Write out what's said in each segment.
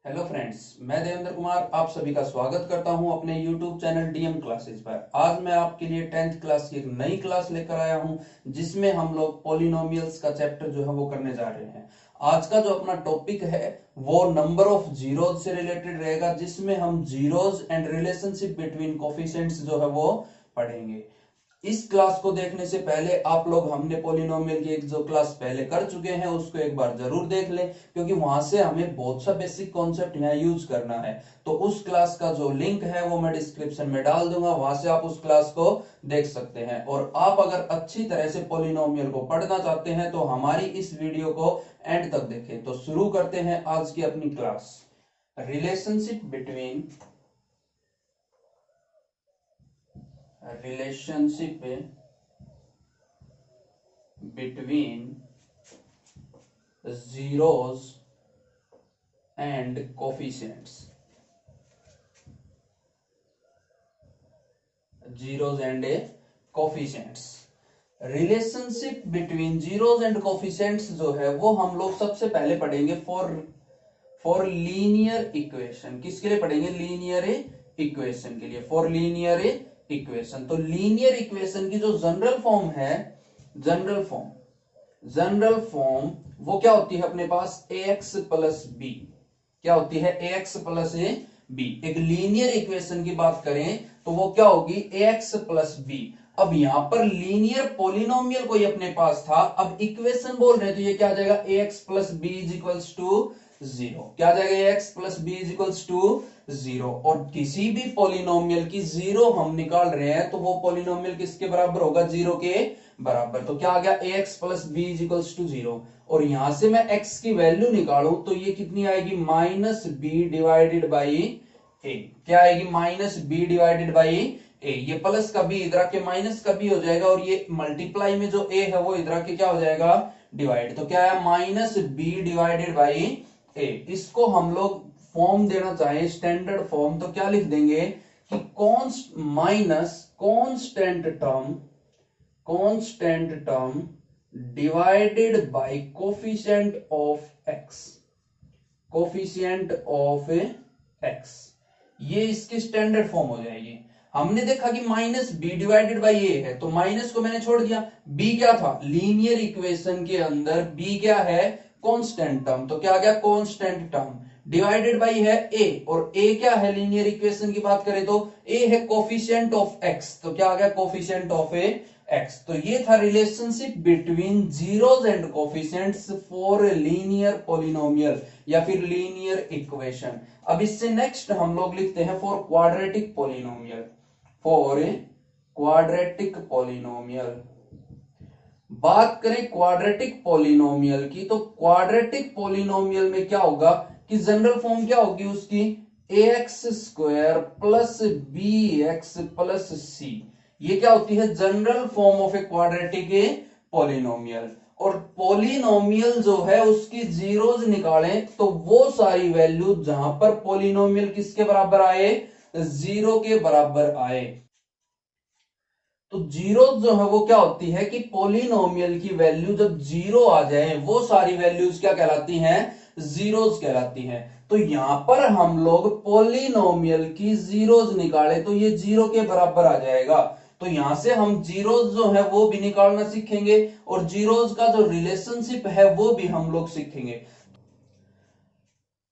Hello friends, मैं देवेंद्र कुमार आप सभी का स्वागत करता हूं अपने यूट्यूब चैनल डीएम क्लासेस पर। आज मैं आपके लिए 10th क्लास की एक नई क्लास लेकर आया हूं जिसमें हम लोग पॉलिनोमियल्स का चैप्टर जो है वो करने जा रहे हैं। आज का जो अपना टॉपिक है वो नंबर ऑफ जीरोज से रिलेटेड रहेगा, जिसमें हम zeros and relationship between coefficients जो है वो पढ़ेंगे। इस क्लास को देखने से पहले आप लोग हमने पॉलिनोमियल की एक जो क्लास पहले कर चुके हैं उसको एक बार जरूर देख लें, क्योंकि वहां से हमें बहुत सा बेसिक कॉन्सेप्ट यहाँ यूज करना है। तो उस क्लास का जो लिंक है वो मैं डिस्क्रिप्शन में डाल दूंगा, वहां से आप उस क्लास को देख सकते हैं। और आप अगर अच्छी तरह से पॉलिनोमियल को पढ़ना चाहते हैं तो हमारी इस वीडियो को एंड तक देखें। तो शुरू करते हैं आज की अपनी class. Relationship between zeros and coefficients। zeros and coefficients। Relationship between zeros and coefficients जो है वो हम लोग सबसे पहले पढ़ेंगे फॉर लीनियर इक्वेशन। किसके लिए पढ़ेंगे? लीनियर इक्वेशन के लिए, फॉर लीनियर इक्वेशन। तो लीनियर इक्वेशन की जो जनरल फॉर्म है, जनरल फॉर्म वो क्या होती है अपने पास? ax plus B. क्या होती है? ax plus b. एक लीनियर इक्वेशन की बात करें तो वो क्या होगी? ax plus b. अब यहां पर लीनियर पोलिनोमियल कोई अपने पास था, अब इक्वेशन बोल रहे हैं तो ये क्या आ जाएगा? ax plus b is equals to zero. क्या आ जाएगा? ax plus b is equals to zero. और किसी भी पोलिनोमियल की जीरो हम निकाल रहे हैं तो वो पोलिनोमियल किसके बराबर होगा? जीरो के बराबर। तो क्या आ गया? ax plus b is equals to zero. और यहां से मैं x की वैल्यू निकालूं तो ये कितनी आएगी? Minus b divided by a. क्या आएगी? माइनस बी डिवाइडेड बाई ए। ये प्लस का बी इधर के माइनस का बी हो जाएगा, और ये मल्टीप्लाई में जो ए है वो इधर के क्या हो जाएगा? डिवाइड। तो क्या है? माइनस बी डिवाइडेड बाई ए। इसको हम लोग फॉर्म देना चाहें स्टैंडर्ड फॉर्म तो क्या लिख देंगे कि const minus constant term divided by coefficient of x. ये इसकी स्टैंडर्ड फॉर्म हो जाएगी। हमने देखा कि माइनस बी डिवाइडेड बाई ए है, तो माइनस को मैंने छोड़ दिया। बी क्या था? लीनियर इक्वेशन के अंदर बी क्या है? Constant term. तो क्या आ गया? Constant term. डिवाइडेड बाई है ए, और ए क्या है लीनियर इक्वेशन की बात करें तो ए है कोफिशिएंट ऑफ एक्स। तो क्या आ गया? Coefficient of x. तो ये था relationship between zeros and coefficients for linear polynomial या फिर लीनियर इक्वेशन। अब इससे नेक्स्ट हम लोग लिखते हैं फॉर क्वाड्रेटिक पोलिनोमियल। बात करें क्वाड्रेटिक पोलिनोमियल की तो क्वाड्रेटिक पोलिनोमियल में क्या होगा कि जनरल फॉर्म क्या होगी उसकी? ax square plus b x plus c. ये क्या होती है? General form of a quadratic polynomial. और पोलिनोमियल जो है उसकी जीरोज निकालें तो वो सारी वैल्यू जहां पर पोलिनोमियल किसके बराबर आए? जीरो के बराबर आए। तो जीरो जो है वो क्या होती है कि पोलिनोमियल की वैल्यू जब जीरो आ जाए वो सारी वैल्यूज क्या कहलाती हैं? जीरोज कहलाती हैं। तो यहां पर हम लोग पोलिनोमियल की जीरोज निकाले तो ये जीरो के बराबर आ जाएगा। तो यहां से हम जीरोज जो है वो भी निकालना सीखेंगे, और जीरोज का जो रिलेशनशिप है वो भी हम लोग सीखेंगे।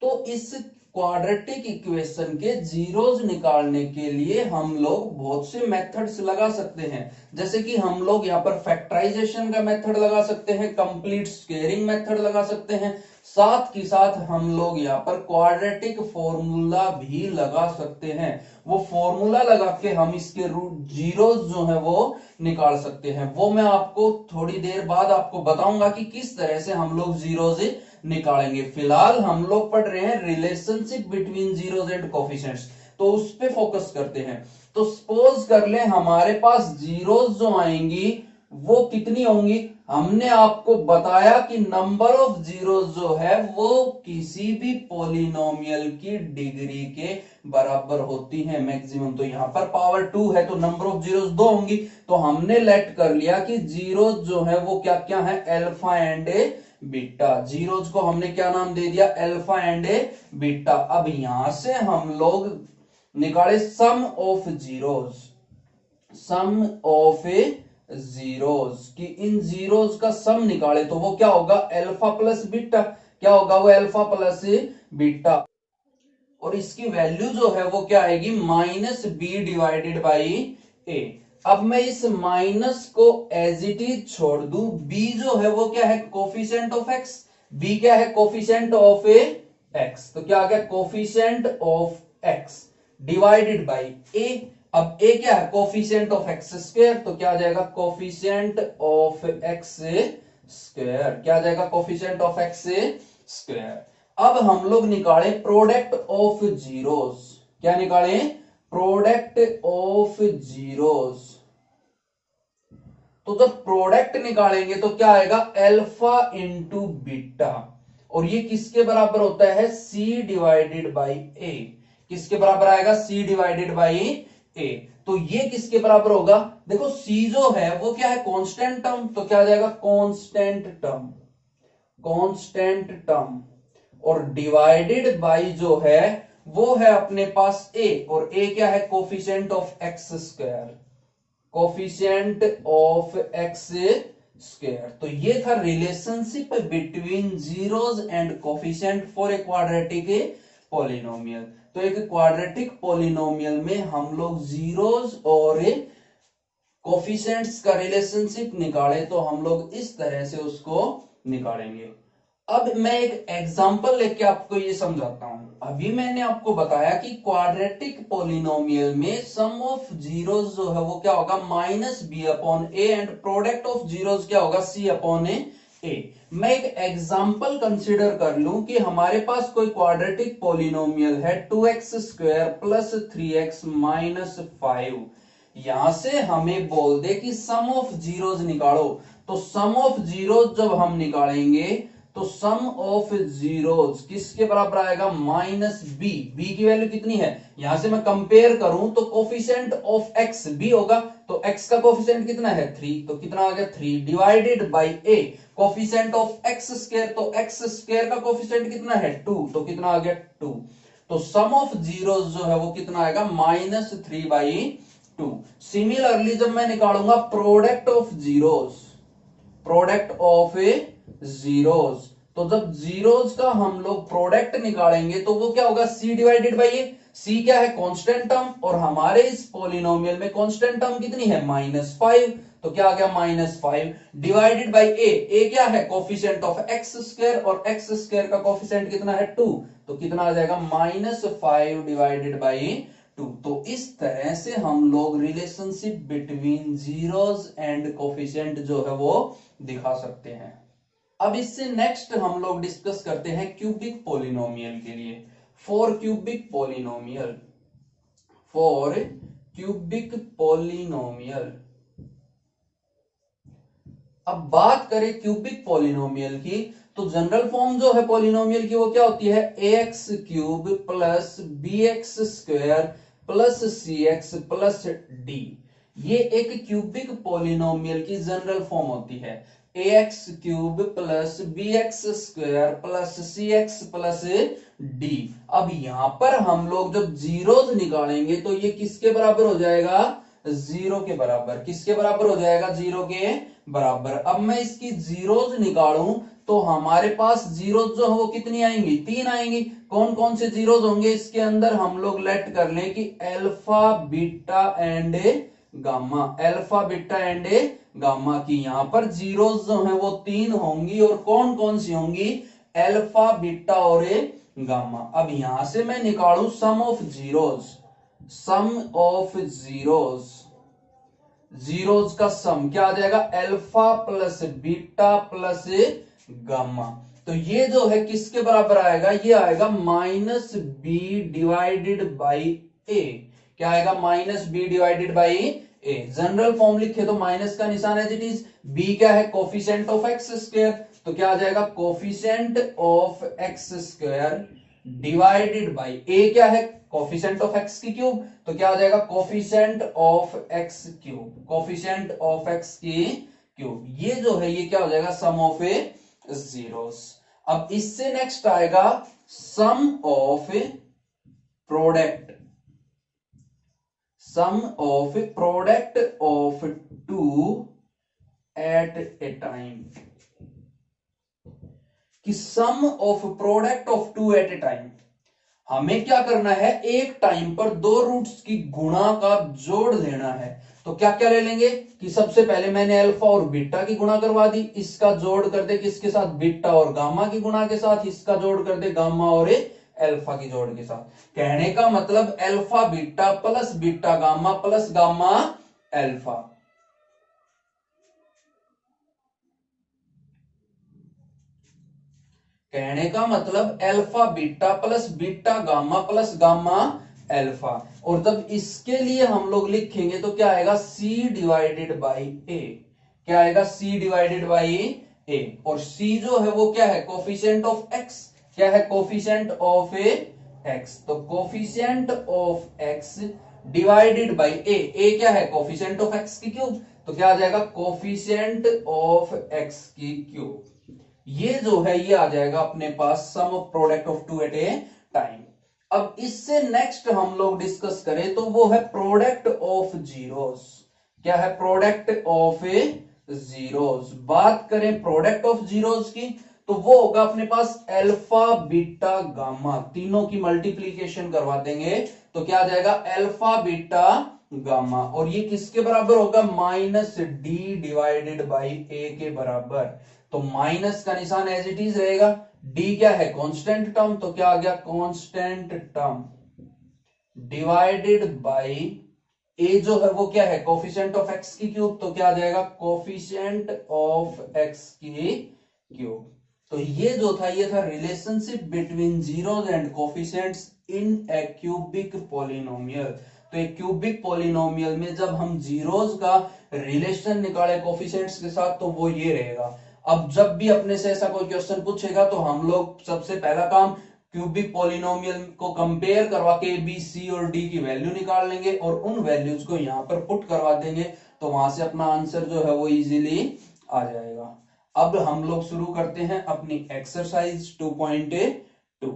तो इस क्वाड्रेटिक इक्वेशन के जीरोज निकालने के लिए हम लोग बहुत से मेथड्स लगा सकते हैं। जैसे कि हम लोग यहाँ पर फैक्टराइजेशन का मेथड लगा सकते हैं, कंप्लीट स्क्वेयरिंग मेथड लगा सकते हैं, साथ ही साथ हम लोग यहाँ पर क्वाड्रेटिक फॉर्मूला भी लगा सकते हैं। वो फॉर्मूला लगा के हम इसके रूट जीरोज जो है वो निकाल सकते हैं। वो मैं आपको थोड़ी देर बाद आपको बताऊंगा कि किस तरह से हम लोग जीरोज निकालेंगे। फिलहाल हम लोग पढ़ रहे हैं relationship between zeros and coefficients, तो उस पे फोकस करते हैं। तो सपोज कर ले हमारे पास जीरोस जो आएंगी वो कितनी होंगी? हमने आपको बताया कि नंबर ऑफ जीरोस जो है वो किसी भी पॉलिनोमियल की डिग्री के बराबर होती है मैक्सिमम। तो यहां पर पावर 2 है तो नंबर ऑफ जीरोस 2 होंगी। तो हमने लेट कर लिया कि जीरोस जो है वो क्या क्या है? Alpha and beta. जीरोज को हमने क्या नाम दे दिया, अल्फा एंड बीटा। अब यहां से हम लोग निकाले sum of zeros, sum of zeros कि इन जीरोज का सम निकाले तो वो क्या होगा, अल्फा प्लस बीटा। क्या होगा वो, अल्फा प्लस बीटा। और इसकी वैल्यू जो है वो क्या आएगी, माइनस बी डिवाइडेड बाई ए। अब मैं इस माइनस को एज इट इज छोड़ दूं, b जो है वो क्या है, कोफिशिएंट ऑफ x। b क्या है, कोफिशिएंट ऑफ x। तो क्या आ गया, coefficient of x divided by a। अब a क्या है, कोफिशिएंट ऑफ x स्क्वायर। तो क्या आ जाएगा, कोफिशिएंट ऑफ x स्क्वायर। क्या आ जाएगा, कोफिशिएंट ऑफ x स्क्वायर। अब हम लोग निकाले प्रोडक्ट ऑफ जीरोस। क्या निकाले, प्रोडक्ट ऑफ जीरोस। तो जब प्रोडक्ट निकालेंगे तो क्या आएगा, अल्फा इंटू बीटा। और ये किसके बराबर होता है, c डिवाइडेड बाई ए। किसके बराबर आएगा, c डिवाइडेड बाई ए। तो ये किसके बराबर होगा, देखो c जो है वो क्या है, कांस्टेंट टर्म। तो क्या आ जाएगा, कांस्टेंट टर्म, कांस्टेंट टर्म। और डिवाइडेड बाई जो है वो है अपने पास a। और a क्या है, coefficient of x square, coefficient of x square. तो ये था relationship between zeros and coefficient for a quadratic polynomial. तो एक क्वाड्रेटिक पॉलिनोमियल में हम लोग जीरोस और कोफिशिएंट्स का रिलेशनशिप निकाले तो हम लोग इस तरह से उसको निकालेंगे। अब मैं एक एग्जांपल लेके आपको ये समझाता हूं। अभी मैंने आपको बताया कि क्वाड्रेटिक पॉलिनोमियल में सम ऑफ जीरोस जो है वो क्या होगा, minus B upon A, and product of zeros क्या होगा, सी अपॉन ए। मैं एक एग्जांपल कंसीडर कर लूं कि हमारे पास कोई क्वाड्रेटिक पॉलिनोमियल है 2x square plus 3x minus 5। यहां से हमें बोल दे कि सम ऑफ जीरोस निकालो। तो सम ऑफ जीरोस जब हम निकालेंगे तो सम ऑफ जीरोस किसके बराबर आएगा, माइनस बी। बी की वैल्यू कितनी है, यहां से मैं कंपेयर करूं तो कोफिशिएंट ऑफ एक्स बी होगा। तो एक्स का कोफिशिएंट कितना है, 3। तो कितना आ गया, 3 divided by A, coefficient of x square. तो एक्स स्क्वायर का कोफिशिएंट कितना है, 2। तो कितना आ गया, 2। तो सम ऑफ जीरोस जो है वो कितना आएगा, माइनस 3/2। सिमिलरली जब मैं निकालूंगा product of zeros, product of zeros, तो जब जीरोस का हम लोग प्रोडक्ट निकालेंगे तो वो क्या होगा, c divided by A. c क्या है, कांस्टेंट टर्म। और हमारे इस पॉलिनोमियल में कांस्टेंट टर्म कितनी है, -5। तो क्या आ गया, -5 डिवाइडेड बाई ए। ए क्या है, कोफिशिएंट ऑफ एक्स स्क्वायर। और एक्स स्क्वायर का कोफिशिएंट कितना है, 2। तो कितना आ जाएगा, -5 डिवाइडेड बाई 2। तो इस तरह से हम लोग relationship between zeros and coefficient जो है वो दिखा सकते हैं। अब इससे नेक्स्ट हम लोग डिस्कस करते हैं क्यूबिक पॉलिनोमियल के लिए। For cubic polynomial, for cubic polynomial. अब बात करें क्यूबिक पॉलिनोमियल की तो जनरल फॉर्म जो है पॉलिनोमियल की वो क्या होती है, ax cube plus bx square plus cx plus d। ये एक क्यूबिक पॉलिनोमियल की जनरल फॉर्म होती है, ax cube plus bx square plus cx plus d। अब यहां पर हम लोग जब जीरोस निकालेंगे तो ये किसके बराबर हो जाएगा, 0 के बराबर। किसके बराबर हो जाएगा, 0 के बराबर। अब मैं इसकी जीरोस निकालूं तो हमारे पास जीरोस जो है वो कितनी आएंगी, 3 आएंगी। कौन कौन से जीरोस होंगे इसके अंदर, हम लोग लेट कर लें कि alpha beta and gamma, alpha beta and gamma की यहां पर जीरोस जो है वो 3 होंगी। और कौन कौन सी होंगी, अल्फा बीटा और गामा। अब यहां से मैं निकालू sum of zeros, sum of zeros, zeros का सम क्या आ जाएगा, alpha plus beta plus gamma. तो ये जो है किसके बराबर आएगा, ये आएगा minus b divided by a. क्या आएगा, minus b divided by a. General form लिखे तो माइनस का निशान एज इट इज। बी क्या है, कोफिशिएंट ऑफ एक्स स्क्वायर। तो क्या आ जाएगा, coefficient of x square divided by a क्या है, कोफिशिएंट ऑफ एक्स की क्यूब। तो क्या आ जाएगा, coefficient of x cube, coefficient of x की क्यूब। ये जो है ये क्या हो जाएगा, सम ऑफ ए जीरोस। अब इससे नेक्स्ट आएगा sum of product, sum of product of two at a time, कि sum of product of two at a time, हमें क्या करना है, एक टाइम पर दो रूट्स की गुणा का जोड़ लेना है। तो क्या क्या ले लेंगे कि सबसे पहले मैंने अल्फा और बीटा की गुणा करवा दी, इसका जोड़ कर दे किसके साथ, बीटा और गामा की गुणा के साथ, इसका जोड़ कर दे गामा और अल्फा की जोड़ के साथ। कहने का मतलब alpha beta plus beta gamma plus gamma alpha. कहने का मतलब alpha beta plus beta gamma plus gamma alpha. और जब इसके लिए हम लोग लिखेंगे तो क्या आएगा, C डिवाइडेड बाई ए। क्या आएगा, C डिवाइडेड बाई ए। और C जो है वो क्या है, कोफिशिएंट ऑफ x। क्या है, कोफिशिएंट ऑफ x। तो coefficient of x divided by a. A क्या है, कोफिशिएंट ऑफ x की क्यूब। तो क्या आ जाएगा, कोफिशिएंट ऑफ x की क्यूब। ये जो है ये आ जाएगा अपने पास sum of product of two at a time. अब इससे नेक्स्ट हम लोग डिस्कस करें तो वो है प्रोडक्ट ऑफ जीरोस। क्या है, प्रोडक्ट ऑफ जीरोस। बात करें प्रोडक्ट ऑफ जीरोस की तो वो होगा अपने पास अल्फा बीटा गामा, तीनों की मल्टीप्लीकेशन करवा देंगे तो क्या आ जाएगा, अल्फा बीटा गामा। और ये किसके बराबर होगा, माइनस डी डिवाइडेड बाई ए के बराबर। तो माइनस का निशान एज इट इज रहेगा, डी क्या है, कांस्टेंट टर्म, तो क्या आ गया, कांस्टेंट टर्म डिवाइडेड बाई ए जो है वो क्या है, कोफिशिएंट ऑफ एक्स की क्यूब। तो क्या आ जाएगा, कोफिशिएंट ऑफ एक्स की क्यूब। तो ये जो था ये था relationship between zeros and coefficients in A cubic polynomial. तो एक क्यूबिक पॉलिनोमियल में जब हम जीरोस का रिलेशन निकाले कोफिशिएंट्स के साथ तो वो ये रहेगा। अब जब भी अपने से ऐसा कोई क्वेश्चन पूछेगा तो हम लोग सबसे पहला काम क्यूबिक पॉलिनोमियल को कंपेयर करवा के बी सी और डी की वैल्यू निकाल लेंगे और उन वैल्यूज को यहां पर पुट करवा देंगे तो वहां से अपना आंसर जो है वो इजीली आ जाएगा। अब हम लोग शुरू करते हैं अपनी एक्सरसाइज 2.2।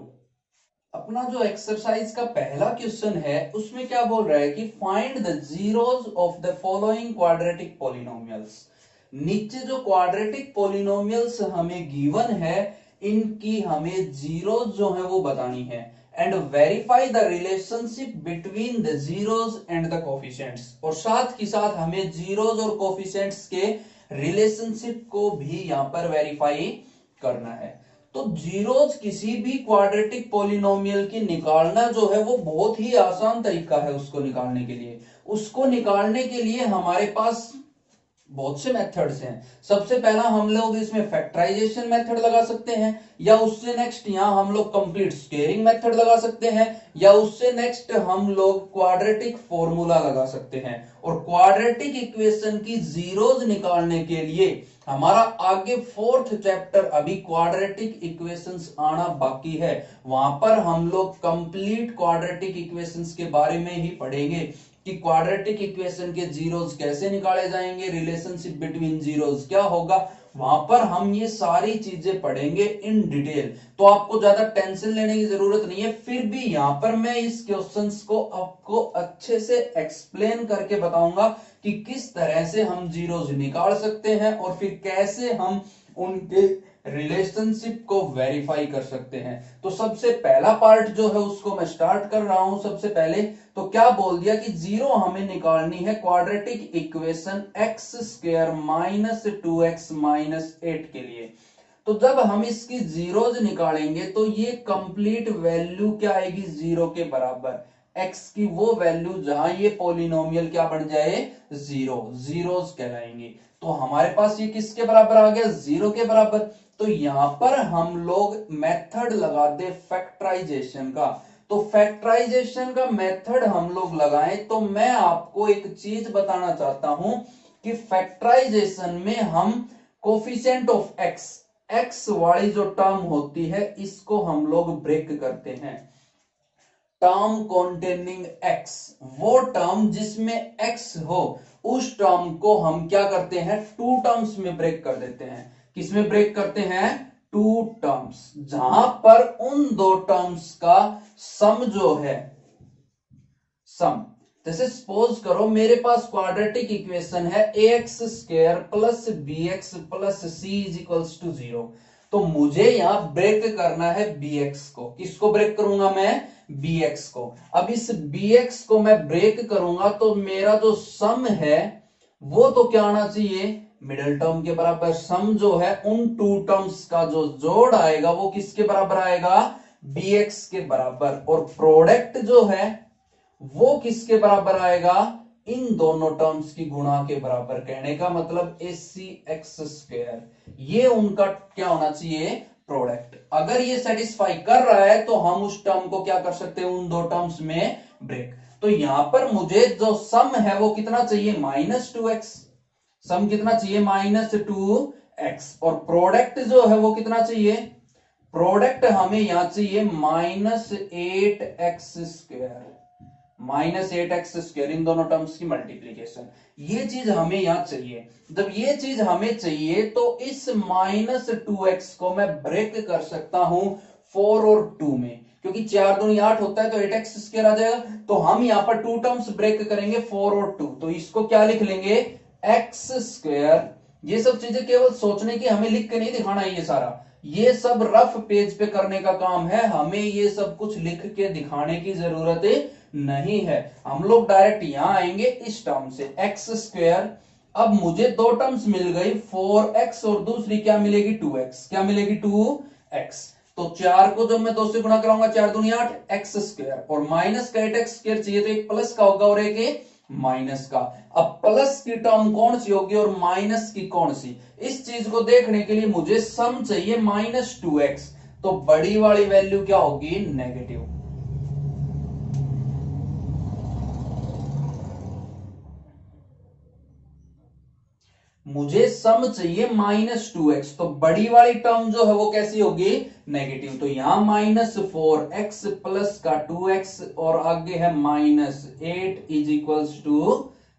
अपना जो एक्सरसाइज का पहला क्वेश्चन है उसमें क्या बोल रहा है कि find the zeros of the following quadratic polynomials. नीचे जो क्वाड्रेटिक पॉलिनोमियल्स हमें गिवन है इनकी हमें जीरोस जो है वो बतानी है and verify the relationship between the zeros and the coefficients. और साथ ही साथ हमें जीरोस और कोफिशिएंट्स के रिलेशनशिप को भी यहां पर वेरीफाई करना है। तो जीरोस किसी भी क्वाड्रेटिक पॉलिनोमियल की निकालना जो है वो बहुत ही आसान तरीका है उसको निकालने के लिए। उसको निकालने के लिए हमारे पास बहुत से मेथड्स हैं। सबसे पहला हम लोग इसमें फैक्टराइजेशन मेथड लगा सकते हैं या उससे नेक्स्ट यहां हम लोग कंप्लीट स्क्वेयरिंग मेथड लगा सकते हैं या उससे नेक्स्ट हम लोग क्वाड्रेटिक फॉर्मूला लगा सकते हैं। और क्वाड्रेटिक इक्वेशन की जीरोस निकालने के लिए हमारा आगे फोर्थ चैप्टर अभी क्वाड्रेटिक इक्वेशंस आना बाकी है, वहां पर हम लोग कंप्लीट क्वाड्रेटिक इक्वेशंस के बारे में ही पढ़ेंगे कि क्वाड्रेटिक इक्वेशन के जीरोस कैसे निकाले जाएंगे, रिलेशनशिप बिटवीन जीरोस क्या होगा, वहां पर हम ये सारी चीजें पढ़ेंगे इन डिटेल। तो आपको ज्यादा टेंशन लेने की जरूरत नहीं है। फिर भी यहां पर मैं इस क्वेश्चंस को आपको अच्छे से एक्सप्लेन करके बताऊंगा कि किस तरह से हम जीरोस निकाल सकते हैं और फिर कैसे हम उनके रिलेशनशिप को वेरीफाई कर सकते हैं। तो सबसे पहला पार्ट जो है उसको मैं स्टार्ट कर रहा हूं। सबसे पहले तो क्या बोल दिया कि जीरो हमें निकालनी है quadratic equation x square minus 2x minus 8 के लिए। तो जब हम इसकी जीरोज निकालेंगे तो ये कंप्लीट वैल्यू क्या आएगी, जीरो के बराबर। x की वो वैल्यू जहां ये पॉलिनोमियल क्या बन जाए, जीरो, जीरोज कहलाएंगे। तो हमारे पास ये किसके बराबर आ गया, जीरो के बराबर। तो यहां पर हम लोग मेथड लगाते फैक्टराइजेशन का। तो फैक्टराइजेशन का मेथड हम लोग लगाएं तो मैं आपको एक चीज बताना चाहता हूं कि फैक्टराइजेशन में हम कोफिशिएंट ऑफ एक्स, एक्स वाली जो टर्म होती है इसको हम लोग ब्रेक करते हैं। टर्म कॉन्टेनिंग एक्स, वो टर्म जिसमें एक्स हो उस टर्म को हम क्या करते हैं, टू टर्म्स में ब्रेक कर देते हैं। किसमें ब्रेक करते हैं? टू टर्म्स, जहां पर उन दो टर्म्स का सम जो है, सम, जैसे सपोज करो मेरे पास क्वाड्रेटिक इक्वेशन है ax square plus bx plus c is equals to 0। तो मुझे यहां ब्रेक करना है bx को। किसको ब्रेक करूंगा मैं? bx को। अब इस bx को मैं ब्रेक करूंगा तो मेरा जो सम है वो तो क्या आना चाहिए? मिडिल टर्म के बराबर। सम जो है उन टू टर्म्स का जो जोड़ आएगा वो किसके बराबर आएगा? bx के बराबर। और प्रोडक्ट जो है वो किसके बराबर आएगा? इन दोनों टर्म्स की गुणा के बराबर। कहने का मतलब AC(x स्क्वायर), ये उनका क्या होना चाहिए? प्रोडक्ट। अगर ये सेटिस्फाई कर रहा है तो हम उस टर्म को क्या कर सकते हैं? उन दो टर्म्स में ब्रेक। तो यहां पर मुझे जो सम है वो कितना चाहिए? -2x। सम कितना चाहिए? -2x। और प्रोडक्ट जो है वो कितना चाहिए? प्रोडक्ट हमें यहां चाहिए -8x स्क्वायर। -8x स्क्वायर, इन दोनों टर्म्स की मल्टीप्लीकेशन। ये चीज हमें यहां चाहिए। जब ये चीज हमें चाहिए तो इस -2x को मैं ब्रेक कर सकता हूं 4 और 2 में, क्योंकि 4 दूनी 8 होता है तो 8x स्क्वायर आ जाएगा। तो हम यहां पर टू टर्म्स ब्रेक करेंगे 4 और 2, तो इसको क्या लिख लेंगे? x square. ये सब चीजें केवल सोचने की, हमें लिख के नहीं दिखाना है। ये सारा, ये सब रफ पेज पे करने का काम है, हमें ये सब कुछ लिख के दिखाने की जरूरत नहीं है। हम लोग डायरेक्ट यहां आएंगे इस टर्म से, x स्क्वायर। अब मुझे दो टर्म्स मिल गई, 4x और दूसरी क्या मिलेगी? 2x। क्या मिलेगी? 2x। तो 4 को जब मैं 2 से गुणा कराऊंगा, 4 दूनी 8 x स्क्वायर, और माइनस का 8x स्क्वायर चाहिए तो एक प्लस का होगा और एक माइनस का। अब प्लस की टर्म कौन सी होगी और माइनस की कौन सी? इस चीज को देखने के लिए मुझे सम चाहिए -2x। तो बड़ी वाली वैल्यू क्या होगी? नेगेटिव। मुझे सम चाहिए -2x, तो बड़ी वाली टर्म जो है वो कैसी होगी? नेगेटिव। तो यहां -4x प्लस का 2x और आगे है -8 इज इक्वल्स टू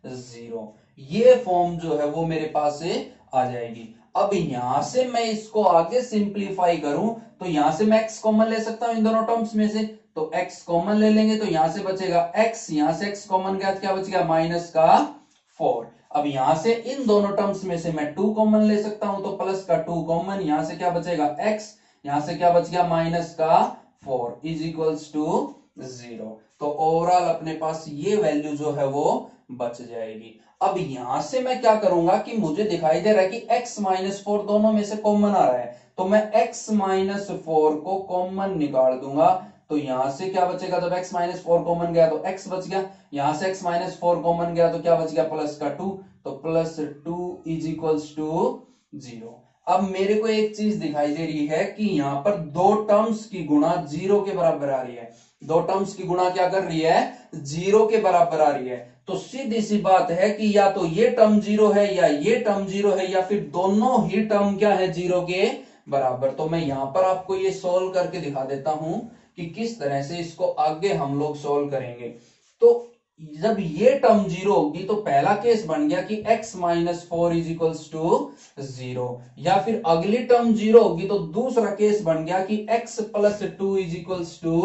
0। ये फॉर्म जो है वो मेरे पास से आ जाएगी। अब यहां से मैं इसको आगे सिंप्लीफाई करूं तो यहां से मैं x कॉमन ले सकता हूं इन दोनों टर्म्स में से। तो x कॉमन ले लेंगे तो यहां से बचेगा x, यहां से x कॉमन गया तो क्या बचेगा? -4। अब यहां से इन दोनों टर्म्स में से मैं 2 कॉमन ले सकता हूं, तो प्लस का 2 कॉमन, यहां से क्या बचेगा? x, यहां से क्या बच गया? -4 इज इक्वल्स टू 0। तो ओवरऑल अपने पास ये वैल्यू जो है वो बच जाएगी। अब यहां से मैं क्या करूंगा कि मुझे दिखाई दे रहा है कि x -4 दोनों में से कॉमन आ रहा है, तो मैं x -4 को कॉमन निकाल दूंगा। तो यहां से क्या बचेगा? जब x -4 कॉमन गया तो x बच गया, यहां से x -4 कॉमन गया तो क्या बच गया? प्लस का 2, तो +2 इज इक्वल्स टू 0। अब मेरे को एक चीज दिखाई दे रही है कि यहां पर दो टर्म्स की गुणा 0 के बराबर आ रही है। दो टर्म्स की गुणा क्या कर रही है? 0 के बराबर आ रही है। तो सीधी सी बात है कि या तो ये टर्म 0 है या ये टर्म 0 है, या फिर दोनों ही टर्म क्या है? 0 के बराबर। तो मैं यहां पर आपको ये सोल्व करके दिखा देता हूं कि किस तरह से इसको आगे हम लोग सोल्व करेंगे। तो जब ये टर्म 0 होगी तो पहला केस बन गया कि x -4 इज इक्वल्स टू 0, या फिर अगली टर्म 0 होगी तो दूसरा केस बन गया कि x +2 इज इक्वल्स टू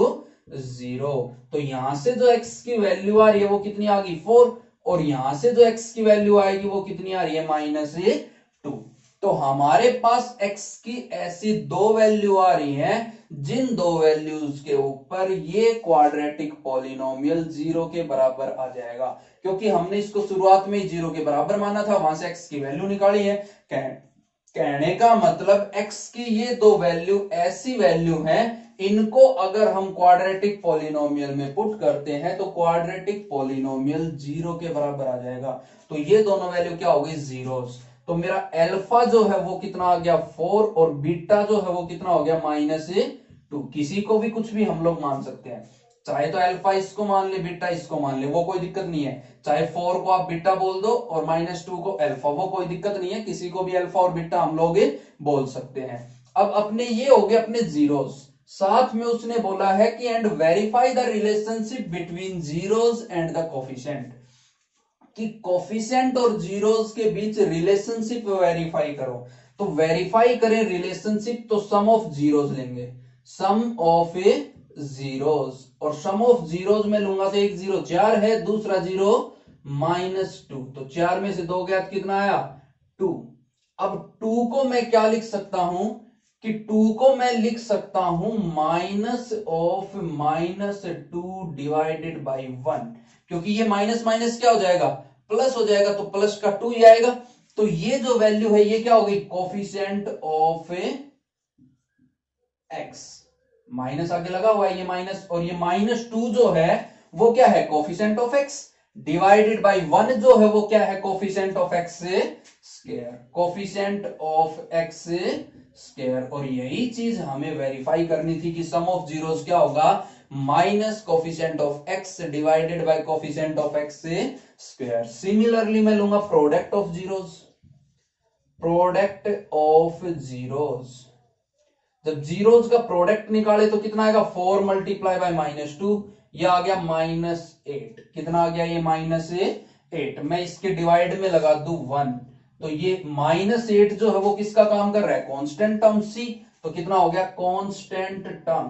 0। तो यहां से जो x की वैल्यू आ रही है वो कितनी आ गई? 4, और यहां से जो x की वैल्यू आएगी वो कितनी आ रही है? -2। तो हमारे पास x की ऐसी दो वैल्यू आ रही है जिन दो वैल्यूज के ऊपर ये क्वाड्रेटिक पॉलिनोमियल 0 के बराबर आ जाएगा, क्योंकि हमने इसको शुरुआत में ही 0 के बराबर माना था, वहां से x की वैल्यू निकाली है। कहने का मतलब x की ये दो वैल्यू ऐसी वैल्यू है, इनको अगर हम क्वाड्रेटिक पॉलिनोमियल में पुट करते हैं तो क्वाड्रेटिक पॉलिनोमियल 0 के बराबर आ जाएगा। तो ये दोनों वैल्यू क्या हो गई? जीरोस। तो मेरा अल्फा जो है वो कितना आ गया? 4, और बीटा जो है वो कितना हो गया? -2। किसी को भी कुछ भी हम लोग मान सकते हैं, चाहे तो अल्फा इसको मान ले, बीटा इसको मान ले, वो कोई दिक्कत नहीं है। चाहे 4 को आप बीटा बोल दो और -2 को अल्फा, वो कोई दिक्कत नहीं है। किसी को भी अल्फा और बीटा हम लोग बोल सकते हैं। अब अपने ये हो गए अपने जीरोस। साथ में उसने बोला है कि and verify the relationship between zeros and the coefficient, कि कोफिशिएंट और जीरोस के बीच रिलेशनशिप वेरीफाई करो। तो वेरीफाई करें रिलेशनशिप तो सम ऑफ जीरोस लेंगे, सम ऑफ ए जीरोस, और सम ऑफ जीरोस में लूंगा तो एक जीरो 4 है, दूसरा जीरो -2, तो 4 में से 2 गया तो कितना आया 2। अब 2 को मैं क्या लिख सकता हूं कि 2 को मैं लिख सकता हूं माइनस ऑफ -2 डिवाइडेड बाई 1, क्योंकि ये माइनस माइनस क्या हो जाएगा प्लस हो जाएगा, तो प्लस का 2 ही आएगा। तो ये जो वैल्यू है ये क्या हो गई कोफिशिएंट ऑफ एक्स, माइनस आगे लगा हुआ है ये माइनस, और ये -2 जो है वो क्या है coefficient of x, divided by 1 जो है वो क्या है coefficient of x square, coefficient of x square. और यही चीज हमें वेरीफाई करनी थी कि सम ऑफ जीरोस क्या होगा minus coefficient of x divided by coefficient of x square. Similarly मैं लूंगा product of zeros, product of zeros, जब जीरोस का प्रोडक्ट निकाले तो कितना आएगा 4 मल्टीप्लाई बाय -2, ये आ गया -8, कितना आ गया ये -8, मैं इसके डिवाइड में लगा दूं 1, तो ये -8 जो है वो किसका काम कर रहा है कांस्टेंट टर्म सी, तो कितना हो गया कांस्टेंट टर्म,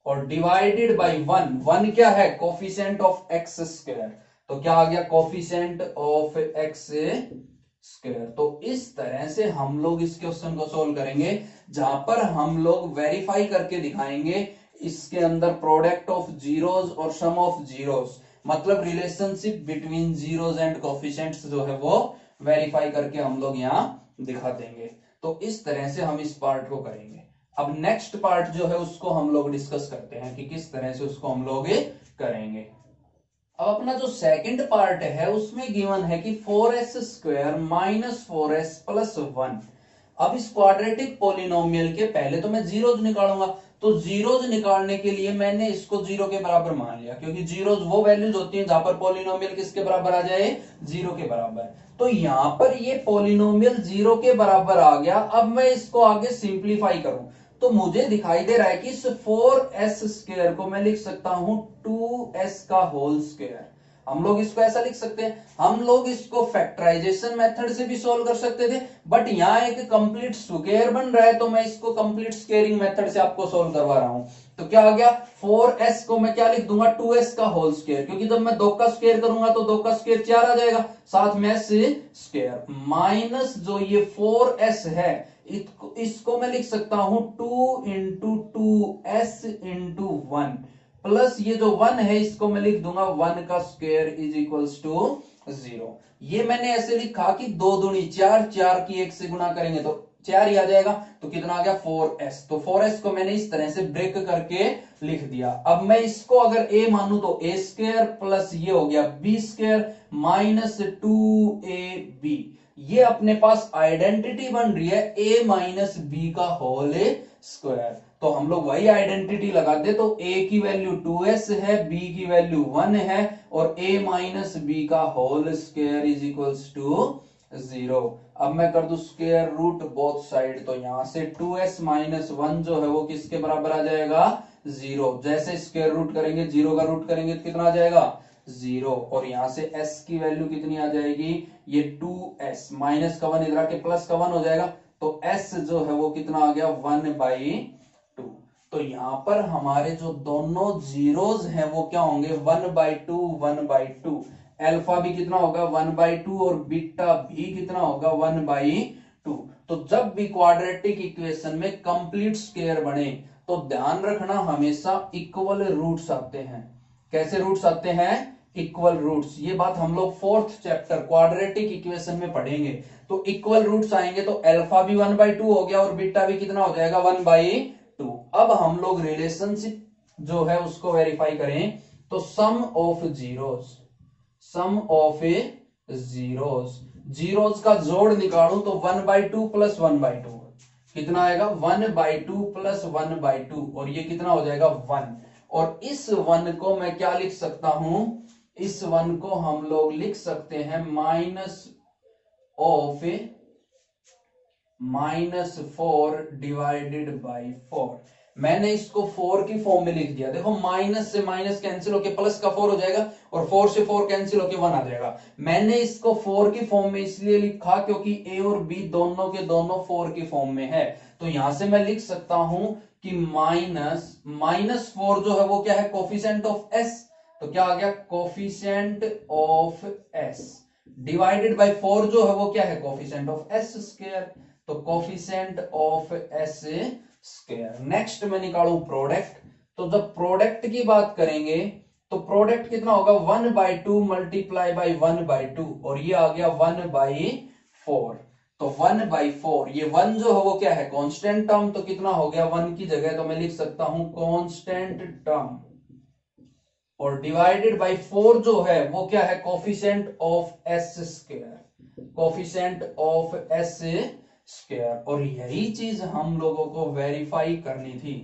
और डिवाइडेड बाय 1 क्या है कोफिशिएंट ऑफ एक्स स्क्वायर, तो क्या आ गया कोफिशिएंट ऑफ एक्स स्क्वायर। तो इस तरह से हम लोग इस क्वेश्चन को सोल्व करेंगे, जहां पर हम लोग वेरीफाई करके दिखाएंगे इसके अंदर प्रोडक्ट ऑफ जीरोस और सम ऑफ जीरोस, मतलब relationship between zeros and coefficients जो है वो वेरीफाई करके हम लोग यहां दिखा देंगे। तो इस तरह से हम इस पार्ट को करेंगे। अब नेक्स्ट पार्ट जो है उसको हम लोग डिस्कस करते हैं कि किस तरह से उसको हम लोग करेंगे। अब अपना जो सेकंड पार्ट है उसमें गिवन है कि 4s square minus 4s plus 1। अब इस क्वाड्रेटिक पोलिनोमियल के पहले तो मैं जीरोज निकालूंगा, तो जीरोज निकालने के लिए मैंने इसको जीरो के बराबर मान लिया, क्योंकि जीरोज वो वैल्यूज होती हैं जहां पर पोलिनोमियल किसके बराबर आ जाए जीरो के बराबर। तो यहां पर ये पोलिनोमियल जीरो के बराबर आ गया। अब मैं इसको आगे सिंप्लीफाई करूं तो मुझे दिखाई दे रहा है कि इस 4s स्क्वायर को मैं लिख सकता हूं 2s का होल स्क्वायर। हम लोग इसको ऐसा लिख सकते हैं, हम लोग इसको फैक्टराइजेशन मेथड से भी सॉल्व कर सकते थे, बट यहां एक कंप्लीट स्क्वायर बन रहा है तो मैं इसको कंप्लीट स्क्वेयरिंग मेथड से आपको सॉल्व करवा रहा हूं। तो क्या आ गया 4s को मैं क्या लिख दूंगा 2s का होल स्क्वायर, क्योंकि जब मैं 2 का स्क्वायर करूंगा तो 2 का स्क्वायर 4 आ जाएगा, साथ में s स्क्वायर माइनस जो ये 4s है इसको मैं लिख सकता हूं 2 इंटू 2s इंटू 1 प्लस ये जो 1 है इसको मैं लिख दूंगा 1 का स्क्वायर इज इक्वल्स टू 0। ये मैंने ऐसे लिखा कि 2 दूनी 4, 4 की 1 से गुणा करेंगे तो 4 ही आ जाएगा, तो कितना आ गया 4s। तो 4s को मैंने इस तरह से ब्रेक करके लिख दिया। अब मैं इसको अगर a मानू तो a स्क्वायर प्लस ये हो गया b स्क्वायर माइनस 2ab, ये अपने पास आइडेंटिटी बन रही है a माइनस बी का होल स्क्वायर। तो हम लोग वही आइडेंटिटी लगाते, तो a की वैल्यू 2s है, b की वैल्यू 1 है, और a माइनस बी का whole square is equals to 0। अब मैं कर दूं स्क्वायर रूट बोथ साइड, तो यहां से 2s माइनस 1 जो है वो किसके बराबर आ जाएगा 0। जैसे स्क्वायर रूट करेंगे 0 का रूट करेंगे तो कितना आ जाएगा 0, और यहां से s की वैल्यू कितनी आ जाएगी ये 2s माइनस का 1 इधर आके प्लस का 1 हो जाएगा, तो s जो है वो कितना आ गया 1/2। तो यहां पर हमारे जो दोनों जीरोस हैं वो क्या होंगे 1/2 1/2। अल्फा भी कितना होगा 1/2 और बीटा भी कितना होगा 1/2। तो जब भी क्वाड्रेटिक इक्वेशन में कंप्लीट स्क्वायर बने तो ध्यान रखना हमेशा इक्वल रूट्स आते हैं। कैसे रूट्स आते हैं इक्वल रूट्स, ये बात हम लोग 4th चैप्टर क्वाड्रेटिक इक्वेशन में पढ़ेंगे। तो इक्वल रूट्स आएंगे तो अल्फा भी 1/2 हो गया और बीटा भी कितना हो जाएगा 1/2। अब हम लोग रिलेशनशिप जो है उसको वेरीफाई करें, तो sum of zeros, sum of zeros, zeros का जोड़ निकालूं तो 1/2 प्लस 1/2 कितना आएगा 1/2 प्लस 1/2, और ये कितना हो जाएगा 1। और इस 1 को मैं क्या लिख सकता हूं, इस 1 को हम लोग लिख सकते हैं -4 डिवाइडेड बाई 4। मैंने इसको 4 की फॉर्म में लिख दिया। देखो माइनस से माइनस कैंसिल होके प्लस का 4 हो जाएगा और 4 से 4 कैंसिल होके 1 आ जाएगा। मैंने इसको 4 की फॉर्म में इसलिए लिखा क्योंकि ए और बी दोनों के दोनों 4 की फॉर्म में है। तो यहां से मैं लिख सकता हूं कि माइनस 4 जो है वो क्या है, कोफिशिएंट ऑफ एस। तो क्या आ गया, coefficient of S divided by 4 जो है वो क्या है, कोफिशिएंट ऑफ एस स्क्वायर। तो coefficient of S square. Next मैं निकालू प्रोडक्ट। तो जब प्रोडक्ट की बात करेंगे तो प्रोडक्ट कितना होगा, 1/2 मल्टीप्लाई बाई 1/2 और ये आ गया 1/4। तो 1/4, ये 1 जो है वो क्या है, कांस्टेंट टर्म। तो कितना हो गया 1 की जगह तो मैं लिख सकता हूं कांस्टेंट टर्म, और डिवाइडेड बाई 4 जो है वो क्या है, coefficient of S square, coefficient of S square. और यही चीज हम लोगों को वेरीफाई करनी थी।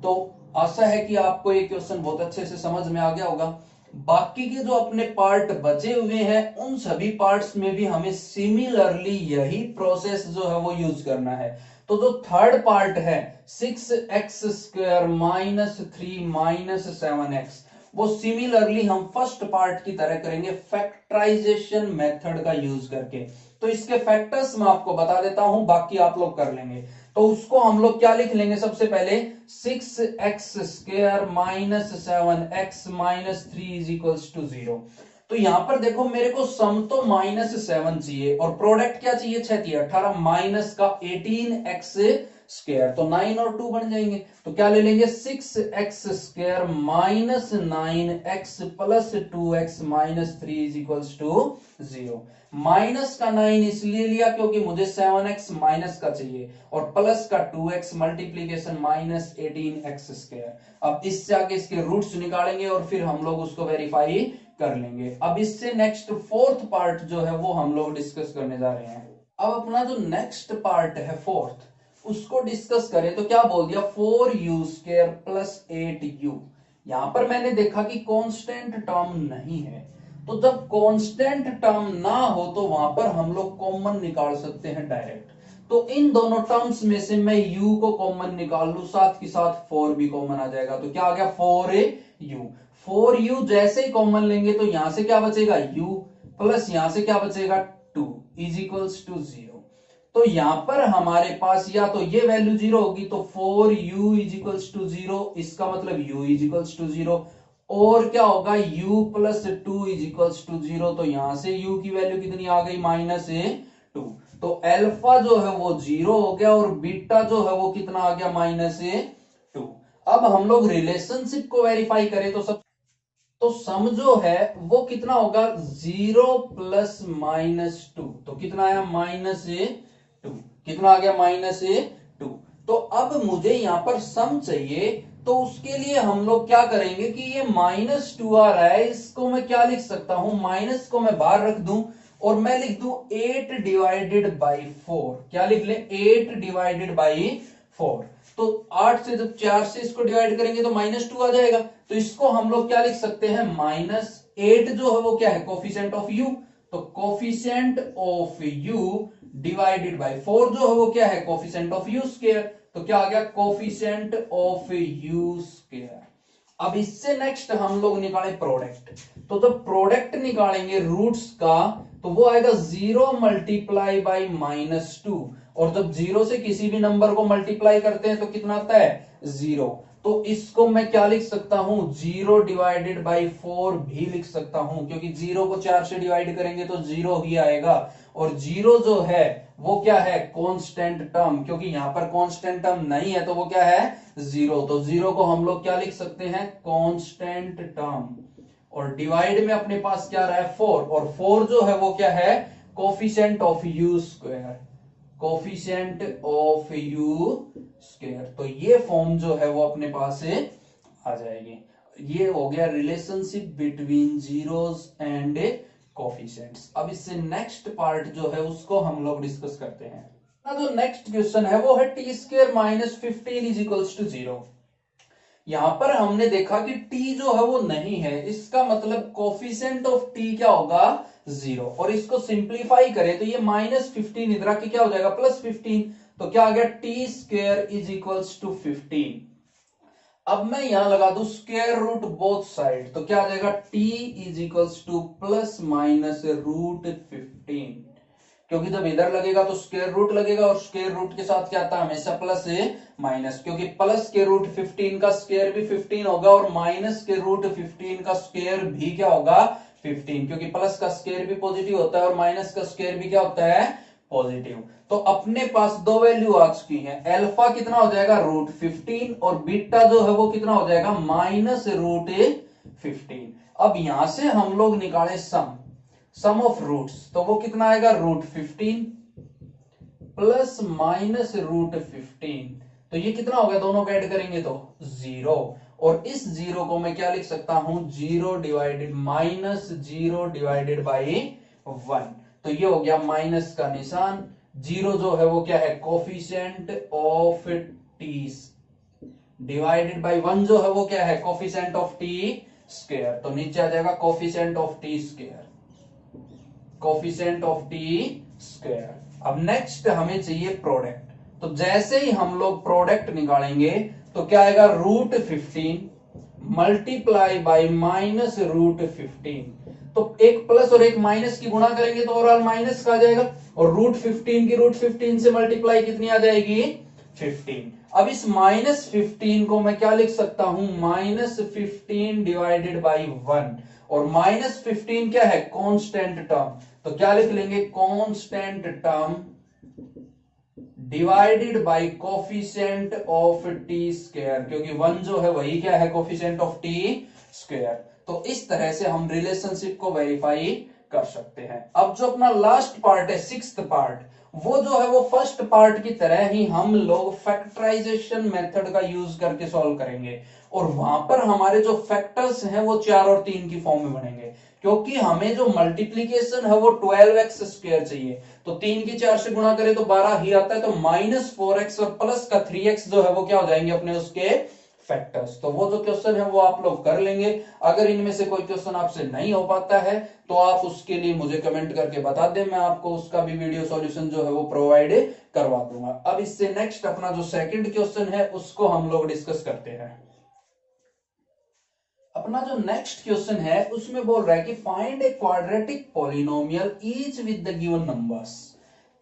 तो आशा है कि आपको ये क्वेश्चन बहुत अच्छे से समझ में आ गया होगा। बाकी के जो अपने पार्ट बचे हुए हैं उन सभी पार्ट्स में भी हमें सिमिलरली यही प्रोसेस जो है वो यूज करना है। तो जो थर्ड पार्ट है 6x² माइनस 3 माइनस 7x, वो सिमिलरली हम फर्स्ट पार्ट की तरह करेंगे फैक्टराइजेशन मेथड का यूज करके। तो इसके फैक्टर्स मैं आपको बता देता हूं, बाकी आप लोग कर लेंगे। तो उसको हम लोग क्या लिख लेंगे, सबसे पहले 6x² minus 7x minus 3 is equals to 0। तो यहां पर देखो मेरे को सम तो -7 चाहिए और प्रोडक्ट क्या चाहिए, 6 चाहिए, 18 माइनस का 18x² तो 9 और 2 बन जाएंगे। तो क्या ले लेंगे 6x² minus 9x plus 2x minus 3 is equals to 0। Minus का 9 इसलिए लिया क्योंकि मुझे 7x माइनस का चाहिए और प्लस का 2x मल्टीप्लीकेशन माइनस 18x²। अब इससे आगे इसके रूट्स निकालेंगे और फिर हम लोग उसको वेरीफाई कर लेंगे। अब इससे नेक्स्ट फोर्थ पार्ट जो है वो हम लोग डिस्कस करने जा रहे हैं। अब अपना जो नेक्स्ट पार्ट है फोर्थ, उसको डिस्कस करें तो क्या बोल दिया, 4u² प्लस 8u। यहां पर मैंने देखा कि कांस्टेंट टर्म नहीं है, तो जब कांस्टेंट टर्म ना हो तो वहां पर हम लोग कॉमन निकाल सकते हैं डायरेक्ट। तो इन दोनों टर्म्स में से मैं u को कॉमन निकाल लू, साथ के साथ 4 भी कॉमन आ जाएगा। तो क्या आ गया 4u। 4u जैसे ही कॉमन लेंगे तो यहां से क्या बचेगा u प्लस यहां से क्या बचेगा 2 इज इक्वल्स टू 0। तो यहां पर हमारे पास या तो ये वैल्यू 0 होगी तो 4u इज इक्वल्स टू 0, इसका मतलब u इज इक्वल्स टू 0। और क्या होगा u plus 2 is equals to 0। तो यहां से u की वैल्यू कितनी आ गई -2। तो अल्फा जो है वो 0 हो गया और बीटा जो है वो कितना आ गया -2। अब हम लोग रिलेशनशिप को वेरीफाई करें तो सम जो है वो कितना होगा 0 प्लस -2। तो कितना आया -2, कितना आ गया -2। तो अब मुझे यहां पर सम चाहिए, तो उसके लिए हम लोग क्या करेंगे कि ये -2 आ रहा है, इसको मैं क्या लिख सकता हूं, माइनस को मैं बाहर रख दूं और मैं लिख दूं 8 डिवाइडेड बाई 4। क्या लिख ले 8 डिवाइडेड बाई 4। तो 8 से जब 4 से इसको डिवाइड करेंगे तो -2 आ जाएगा। तो इसको हम लोग क्या लिख सकते हैं, -8 जो है वो क्या है, कोफिशिएंट ऑफ u। तो coefficient of u divided by 4 जो है वो क्या है, कोफिशिएंट ऑफ u स्क्वायर। तो क्या आ गया कोफिशिएंट ऑफ u स्क्वायर। अब इससे नेक्स्ट हम लोग निकाले प्रोडक्ट। तो जब प्रोडक्ट निकालेंगे रूट्स का तो वो आएगा 0 मल्टीप्लाई बाई -2। और जब 0 से किसी भी नंबर को मल्टीप्लाई करते हैं तो कितना आता है 0। तो इसको मैं क्या लिख सकता हूं 0 डिवाइडेड बाई 4 भी लिख सकता हूं, क्योंकि 0 को 4 से डिवाइड करेंगे तो 0 ही आएगा। और 0 जो है वो क्या है, कांस्टेंट टर्म, क्योंकि यहां पर कांस्टेंट टर्म नहीं है तो वो क्या है 0। तो 0 को हम लोग क्या लिख सकते हैं, कांस्टेंट टर्म। और डिवाइड में अपने पास क्या रहा है 4, और 4 जो है वो क्या है, coefficient of u square, coefficient of u square. तो ये फॉर्म जो है वो अपने पास से आ जाएगी। ये हो गया relationship between zeros and coefficients. अब इससे नेक्स्ट पार्ट जो है उसको हम लोग डिस्कस करते हैं। जो नेक्स्ट क्वेश्चन है वो है t² minus 15 is equals to 0। यहां पर हमने देखा कि t जो है वो नहीं है, इसका मतलब कोफिशिएंट ऑफ t क्या होगा 0। और इसको सिंप्लीफाई करें तो ये -15 इधर के क्या हो जाएगा +15। तो क्या आ गया t² इज इक्वल्स टू 15। अब मैं यहां लगा दूं स्क्वायर रूट बोथ साइड, तो क्या आ जाएगा t is equals to plus minus root 15, क्योंकि जब इधर लगेगा तो स्क्वायर रूट लगेगा और स्क्वायर रूट के साथ क्या आता है हमेशा प्लस माइनस, क्योंकि प्लस के रूट 15 का स्क्वायर भी 15 होगा और माइनस के रूट 15 का स्क्वायर भी क्या होगा 15, क्योंकि प्लस का स्क्वायर भी पॉजिटिव होता है और माइनस का स्क्वायर भी क्या होता है पॉजिटिव। तो अपने पास दो वैल्यू आ चुकी है, अल्फा कितना हो जाएगा रूट 15 और बीटा जो है वो कितना हो जाएगा माइनस रूट 15। अब यहां से हम लोग निकाले सम ऑफ रूट्स, तो वो कितना आएगा रूट 15 प्लस माइनस रूट 15, तो ये कितना हो गया दोनों का ऐड करेंगे तो 0, और इस 0 को मैं क्या लिख सकता हूं 0 डिवाइडेड माइनस 0 डिवाइडेड बाई 1, तो ये हो गया माइनस का निशान। 0 जो है वो क्या है coefficient of T, divided by 1 जो है वो क्या है कोफिशिएंट ऑफ टी स्क्वायर, तो नीचे आ जाएगा coefficient of T square, coefficient of T square. अब नेक्स्ट हमें चाहिए प्रोडक्ट, तो जैसे ही हम लोग प्रोडक्ट निकालेंगे तो क्या आएगा root 15 multiply by minus root 15, तो एक प्लस और एक माइनस की गुणा करेंगे तो ओवरऑल माइनस का आ जाएगा, और रूट 15 की रूट 15 से मल्टीप्लाई कितनी आ जाएगी 15। अब इस माइनस 15 को मैं क्या लिख सकता हूं माइनस 15 डिवाइडेड बाई 1, और माइनस 15 क्या है कांस्टेंट टर्म, तो क्या लिख लेंगे constant term divided by coefficient of T square, क्योंकि 1 जो है वही क्या है कोफिशिएंट ऑफ टी स्क्वायर। तो इस तरह से हम रिलेशनशिप को वेरीफाई कर सकते हैं। अब जो अपना लास्ट पार्ट है सिक्स्थ पार्ट, वो जो है वो फर्स्ट पार्ट की तरह ही हम लोग फैक्टराइजेशन मेथड का यूज करके सॉल्व करेंगे, और वहां पर हमारे जो फैक्टर्स हैं वो 4 और 3 की फॉर्म में बनेंगे, क्योंकि हमें जो मल्टीप्लीकेशन है वो 12x स्क्वायर चाहिए, तो 3 की 4 से गुणा करें तो 12 ही आता है, तो माइनस 4x और प्लस का 3x जो है वो क्या हो जाएंगे अपने उसके फैक्टर्स। तो वो जो क्वेश्चन है वो आप लोग कर लेंगे। अगर इनमें से कोई क्वेश्चन आपसे नहीं हो पाता है तो आप उसके लिए मुझे कमेंट करके बता दें, मैं आपको उसका भी वीडियो सॉल्यूशन जो है वो प्रोवाइड करवा दूंगा। अब इससे नेक्स्ट अपना जो सेकंड क्वेश्चन है उसको हम लोग डिस्कस करते हैं। अपना जो नेक्स्ट क्वेश्चन है उसमें बोल रहा है कि find a quadratic polynomial each with the given numbers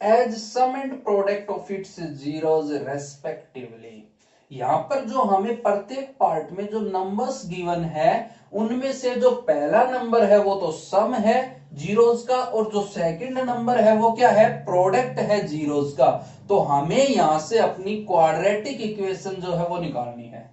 as sum and product of its zeros respectively. यहां पर जो हमें प्रत्येक पार्ट में जो नंबर्स गिवन है उनमें से जो पहला नंबर है वो तो सम है जीरोस का, और जो सेकंड नंबर है वो क्या है प्रोडक्ट है जीरोस का। तो हमें यहां से अपनी क्वाड्रेटिक इक्वेशन जो है वो निकालनी है।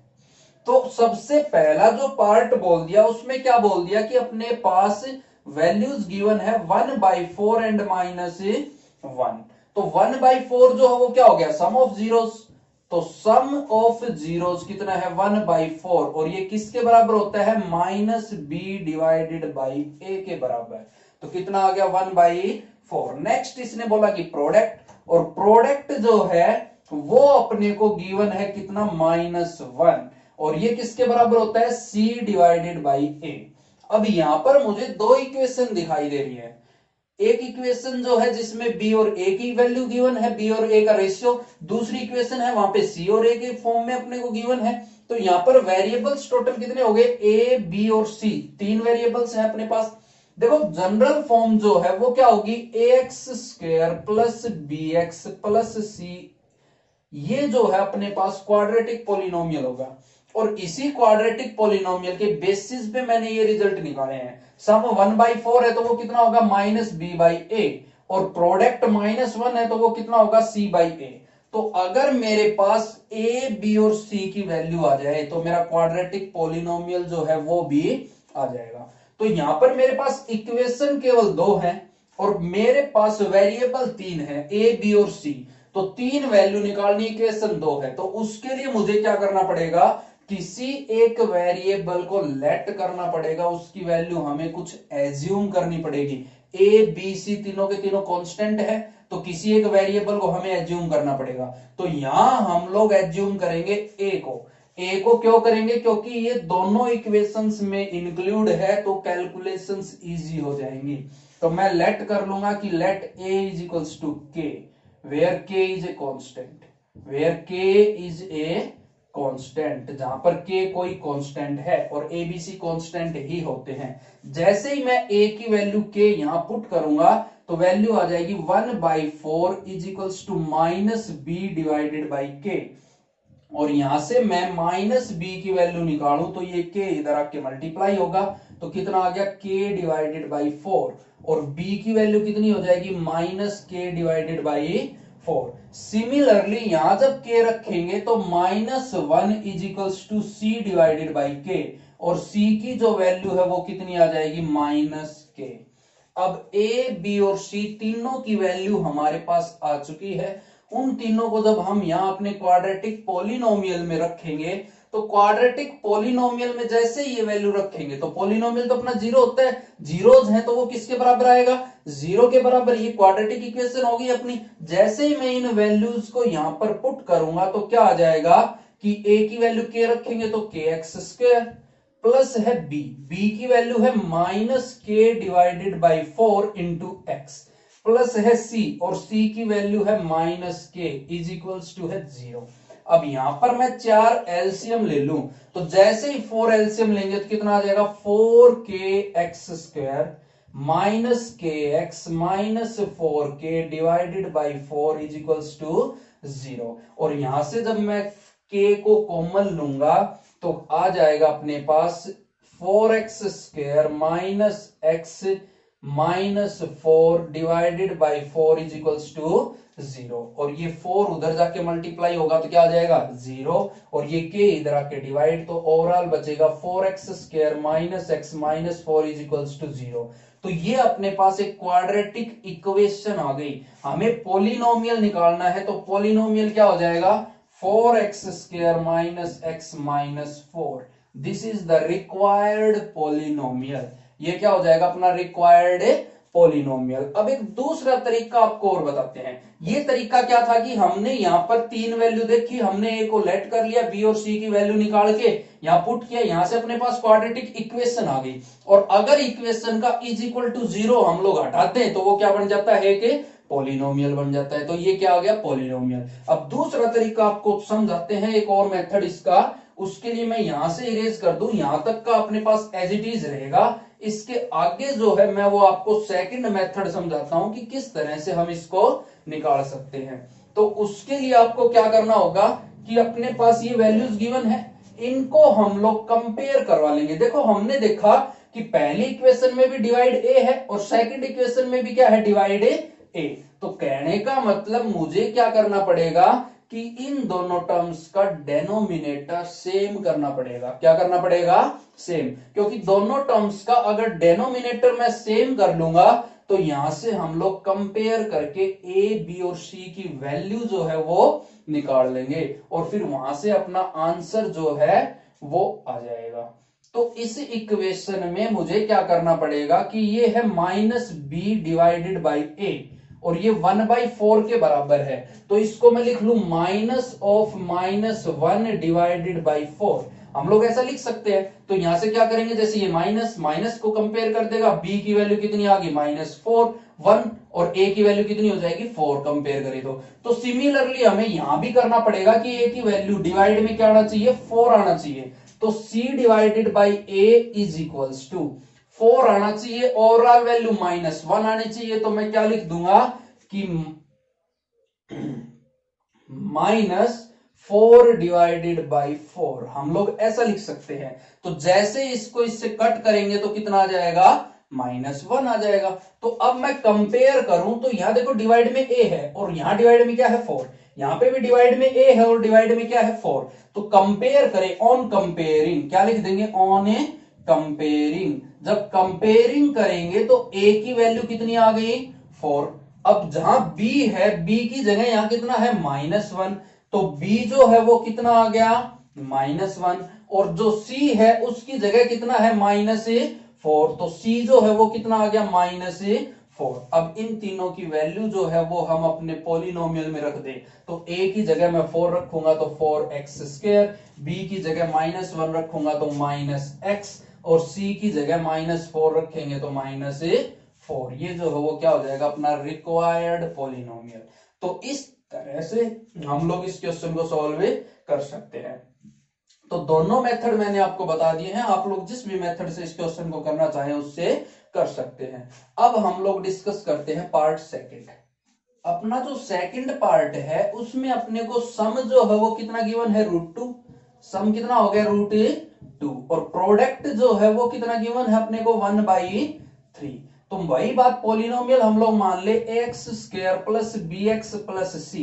तो सबसे पहला जो पार्ट बोल दिया उसमें क्या बोल दिया कि अपने पास वैल्यूज गिवन है 1/4 एंड माइनस 1, तो 1/4 जो है वो क्या हो गया सम ऑफ जीरोस, तो सम ऑफ जीरोस कितना है 1/4, और ये किसके बराबर होता है माइनस बी डिवाइडेड बाई ए के बराबर, तो कितना आ गया 1/4। नेक्स्ट इसने बोला कि प्रोडक्ट, और प्रोडक्ट जो है वो अपने को गिवन है कितना -1, और ये किसके बराबर होता है c डिवाइडेड बाई ए। अब यहां पर मुझे दो इक्वेशन दिखाई दे रही है, एक इक्वेशन जो है जिसमें b और a की वैल्यू गिवन है, b और a का रेशियो, दूसरी इक्वेशन है वहां पे c और a के फॉर्म में अपने को गिवन है। तो यहां पर वेरिएबल्स टोटल कितने हो गए a b और c, तीन वेरिएबल्स हैं अपने पास। देखो जनरल फॉर्म जो है वो क्या होगी ax square plus bx plus c, ये जो है अपने पास क्वाड्रेटिक पॉलिनोमियल होगा, और इसी क्वाड्रेटिक पॉलिनोमियल के बेसिस पे मैंने ये रिजल्ट निकाले हैं। सम 1/4 है तो वो कितना होगा -b/a, और प्रोडक्ट -1 है तो वो कितना होगा c/a। तो अगर मेरे पास a b और c की वैल्यू आ जाए तो मेरा क्वाड्रेटिक पॉलिनोमियल जो है वो भी आ जाएगा। तो यहां पर मेरे पास इक्वेशन केवल दो है और मेरे पास वेरिएबल तीन है a b और c, तो तीन वैल्यू निकालनी इक्वेशन दो है, तो उसके लिए मुझे क्या करना पड़ेगा किसी एक वेरिएबल को लेट करना पड़ेगा, उसकी वैल्यू हमें कुछ एज्यूम करनी पड़ेगी। ए बी सी तीनों के तीनों कांस्टेंट है, तो किसी एक वेरिएबल को हमें एज्यूम करना पड़ेगा। तो यहां हम लोग एज्यूम करेंगे ए को। ए को क्यों करेंगे क्योंकि ये दोनों इक्वेशंस में इंक्लूड है, तो कैलकुलेशंस इजी हो जाएंगी। तो मैं लेट कर लूंगा कि let a is equals to k, where k is a constant, where k is a constant, जहां पर k कोई कांस्टेंट है और abc कांस्टेंट ही होते हैं। जैसे ही मैं a की वैल्यू k यहां पुट करूंगा तो वैल्यू आ जाएगी 1/4 is equals to minus b divided by k। और यहां से मैं माइनस बी की वैल्यू निकालूं तो ये k इधर आके मल्टीप्लाई होगा, तो कितना आ गया k डिवाइडेड बाई 4, और b की वैल्यू कितनी हो जाएगी minus k divided by 4। Similarly यहां जब k रखेंगे तो -1 is equals to c divided by k, और c की जो वैल्यू है वो कितनी आ जाएगी -k। अब a b और c तीनों की वैल्यू हमारे पास आ चुकी है। उन तीनों को जब हम यहां अपने क्वाड्रेटिक पॉलिनोमियल में रखेंगे तो क्वाड्रेटिक पॉलिनोमियल में जैसे ये वैल्यू रखेंगे तो पॉलिनोमियल तो अपना जीरो होता है, जीरोज है तो वो किसके बराबर आएगा, जीरो के बराबर। ये क्वाड्रेटिक इक्वेशन होगी अपनी। जैसे ही मैं इन वैल्यूज को यहां पर पुट करूंगा तो क्या आ जाएगा कि a की वैल्यू k रखेंगे तो kx² प्लस है b की वैल्यू है -k divided by 4 into x, plus है c, और c की वैल्यू है -k इज इक्वल्स टू है 0। अब यहां पर मैं 4 एलसीएम ले लूं तो जैसे ही 4 एलसीएम लेंगे तो कितना आ जाएगा 4kx² minus kx minus 4k divided by 4 is equals to 0। और यहां से जब मैं k को कॉमन लूंगा तो आ जाएगा अपने पास 4x² minus x minus 4 divided by 4 is equals to 0, और ये 4 उधर जाके मल्टीप्लाई होगा तो क्या आ जाएगा 0, और ये k इधर आके डिवाइड, तो ओवरऑल बचेगा 4x² minus x minus 4 is equals to 0। तो ये अपने पास एक क्वाड्रेटिक इक्वेशन आ गई। हमें पॉलिनोमियल निकालना है तो पॉलिनोमियल क्या हो जाएगा 4x² minus x minus 4। This is the required polynomial. ये क्या हो जाएगा अपना रिक्वायर्ड पॉलिनोमियल। अब एक दूसरा तरीका आपको और बताते हैं। ये तरीका क्या था कि हमने यहां पर 3 वैल्यू देखी, हमने ए को लेट कर लिया, बी और सी की वैल्यू निकाल के यहां पुट किया, यहां से अपने पास क्वाड्रेटिक इक्वेशन आ गई। और अगर इक्वेशन का इज इक्वल टू 0 हम लोग हटाते हैं तो वो क्या बन जाता है कि पॉलिनोमियल बन जाता है। तो ये क्या आ गया पॉलिनोमियल। अब दूसरा तरीका आपको समझाते हैं, एक और मेथड इसका। उसके लिए मैं यहां से इरेज कर दूं, यहां तक का अपने पास एज इट इज रहेगा। इसके आगे जो है मैं वो आपको सेकंड मेथड समझाता हूं कि किस तरह से हम इसको निकाल सकते हैं। तो उसके लिए आपको क्या करना होगा कि अपने पास ये वैल्यूज गिवन है, इनको हम लोग कंपेयर करवा लेंगे। देखो हमने देखा कि पहली इक्वेशन में भी डिवाइड ए है और सेकंड इक्वेशन में भी क्या है डिवाइड ए। तो कहने का मतलब मुझे क्या करना पड़ेगा कि इन दोनों टर्म्स का डेनोमिनेटर सेम करना पड़ेगा। क्या करना पड़ेगा सेम, क्योंकि दोनों टर्म्स का अगर डेनोमिनेटर मैं सेम कर लूंगा तो यहां से हम लोग कंपेयर करके ए बी और सी की वैल्यू जो है वो निकाल लेंगे और फिर वहां से अपना आंसर जो है वो आ जाएगा। तो इस इक्वेशन में मुझे क्या करना पड़ेगा कि ये है -b डिवाइडेड बाई a और ये 1/4 के बराबर है, तो इसको मैं लिख लू -(-1) डिवाइडेड बाई 4। हम लोग ऐसा लिख सकते हैं। तो यहां से क्या करेंगे, जैसे ये माइनस माइनस को कंपेयर कर देगा, b की वैल्यू कितनी आ गई -4 1 और a की वैल्यू कितनी हो जाएगी 4 कंपेयर करें तो सिमिलरली हमें यहां भी करना पड़ेगा कि a की वैल्यू डिवाइड में क्या आना चाहिए 4 आना चाहिए। तो c divided by a is equals to 4 आना चाहिए, ओवरऑल वैल्यू -1 आनी चाहिए। तो मैं क्या लिख दूंगा कि -4 डिवाइडेड बाई 4 हम लोग ऐसा लिख सकते हैं। तो जैसे इसको इससे कट करेंगे तो कितना आ जाएगा -1 आ जाएगा। तो अब मैं कंपेयर करूं तो यहां देखो डिवाइड में a है और यहां डिवाइड में क्या है 4, यहां पे भी डिवाइड में a है और डिवाइड में क्या है 4। तो कंपेयर करें, ऑन कंपेयरिंग क्या लिख देंगे ऑन ए कंपेयरिंग। जब कंपेयरिंग करेंगे तो a की वैल्यू कितनी आ गई 4। अब जहां b है b की जगह यहां कितना है -1, तो b जो है वो कितना आ गया -1 और जो c है उसकी जगह कितना है -4, तो c जो है वो कितना आ गया -4। अब इन तीनों की वैल्यू जो है वो हम अपने पॉलिनोमियल में रख दे, तो a की जगह मैं 4 रखूंगा तो 4x², b की जगह -1 रखूंगा तो -x और c की जगह -4 रखेंगे तो -4। ये जो है वो क्या हो जाएगा अपना रिक्वायर्ड पॉलिनोमियल। तो इस तरह से हम लोग इस क्वेश्चन को सॉल्व कर सकते हैं। तो दोनों मेथड मैंने आपको बता दिए हैं, आप लोग जिस भी मेथड से इस क्वेश्चन को करना चाहें उससे कर सकते हैं। अब हम लोग डिस्कस करते हैं पार्ट सेकंड। अपना जो सेकंड पार्ट है उसमें अपने को सम जो है वो कितना गिवन है, √2। सम कितना हो गया, √2। और प्रोडक्ट जो है वो कितना गिवन है अपने को, 1/3। तो वही बात, पॉलिनोमियल हम लोग मान ले x² plus bx plus c।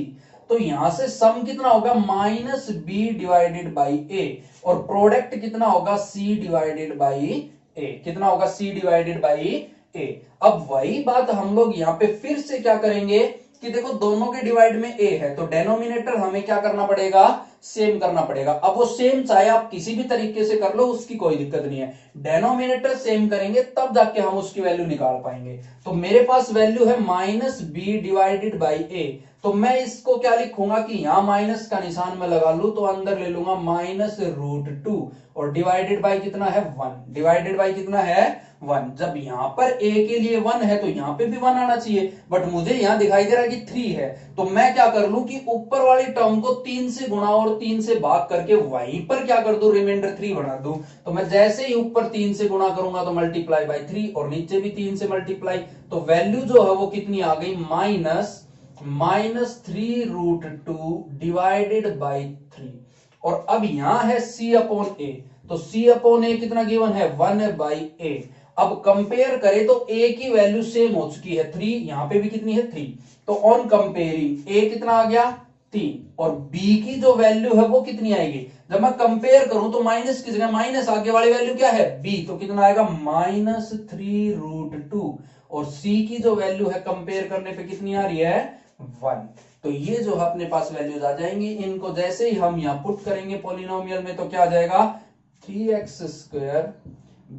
तो यहां से सम कितना होगा, -b डिवाइडेड बाई a। और प्रोडक्ट कितना होगा, c डिवाइडेड बाई a। कितना होगा, c डिवाइडेड बाई a। अब वही बात हम लोग यहां पे फिर से क्या करेंगे कि देखो दोनों के डिवाइड में a है, तो डेनोमिनेटर हमें क्या करना पड़ेगा, सेम करना पड़ेगा। अब वो सेम चाहे आप किसी भी तरीके से कर लो, उसकी कोई दिक्कत नहीं है। डेनोमिनेटर सेम करेंगे तब जाके हम उसकी वैल्यू निकाल पाएंगे। तो मेरे पास वैल्यू है -b डिवाइडेड बाई a। तो मैं इसको क्या लिखूंगा कि यहां माइनस का निशान में लगा लू, तो अंदर ले लूंगा -√2। और डिवाइडेड बाई कितना है, 1। डिवाइडेड बाई कितना है, 1। जब यहां पर a के लिए 1 है तो यहां पे भी 1 आना चाहिए, बट मुझे यहां दिखाई दे रहा है कि 3 है। तो मैं क्या कर लूं कि ऊपर वाली टर्म को 3 से गुणा और 3 से भाग करके वहीं पर क्या कर दूं, रिमाइंडर 3 बना दूं। तो मैं जैसे ही ऊपर 3 से गुणा करूंगा तो मल्टीप्लाई बाई 3, और नीचे भी 3 से मल्टीप्लाई। तो वैल्यू जो है वो कितनी आ गई, -3√2 डिवाइडेड बाई 3। और अब यहां है c/a। तो c/a कितना गिवन है, 1/a। अब कंपेयर करें तो a की वैल्यू सेम हो चुकी है 3, यहां पे भी कितनी है, 3। तो ऑन कंपेयरिंग a कितना आ गया, 3। और b की जो वैल्यू है वो कितनी आएगी, जब मैं कंपेयर करूं तो माइनस की जगह माइनस, आगे वाली वैल्यू क्या है, b। तो कितना आएगा, -3√2। और c की जो वैल्यू है कंपेयर करने पे कितनी आ रही है, 1। तो ये जो है अपने पास वैल्यूज आ जाएंगी। इनको जैसे ही हम यहां पुट करेंगे पॉलिनोमियल में तो क्या आ जाएगा, 3x²।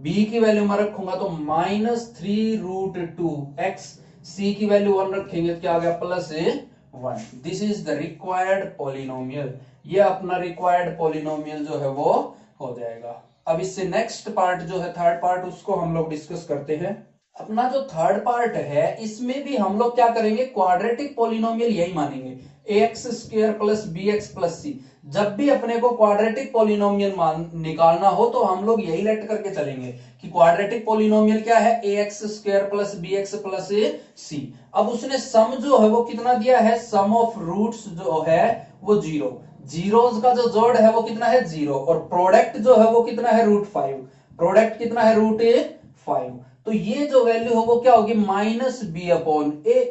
b की वैल्यू में रखूंगा तो -3√2x। c की वैल्यू 1 रखेंगे तो क्या आ गया, +1। This is the required polynomial. ये अपना रिक्वायर्ड पॉलिनोमियल जो है वो हो जाएगा। अब इससे नेक्स्ट पार्ट जो है, थर्ड पार्ट, उसको हम लोग डिस्कस करते हैं। अपना जो थर्ड पार्ट है इसमें भी हम लोग क्या करेंगे, क्वाड्रेटिक पॉलिनोमियल यही मानेंगे, ax² plus bx plus c। जब भी अपने को क्वाड्रेटिक पॉलिनोमियल निकालना हो तो हम लोग यही लेट करके चलेंगे कि क्वाड्रेटिक पॉलिनोमियल क्या है, ax² plus bx plus c। अब उसने सम जो है वो कितना दिया है, सम ऑफ रूट्स जो है वो 0। जीरोस का जो जोड़ है वो कितना है, 0। और प्रोडक्ट जो है वो कितना है, √5। प्रोडक्ट कितना है, √5। तो ये जो वैल्यू है वो क्या होगी, -b/a।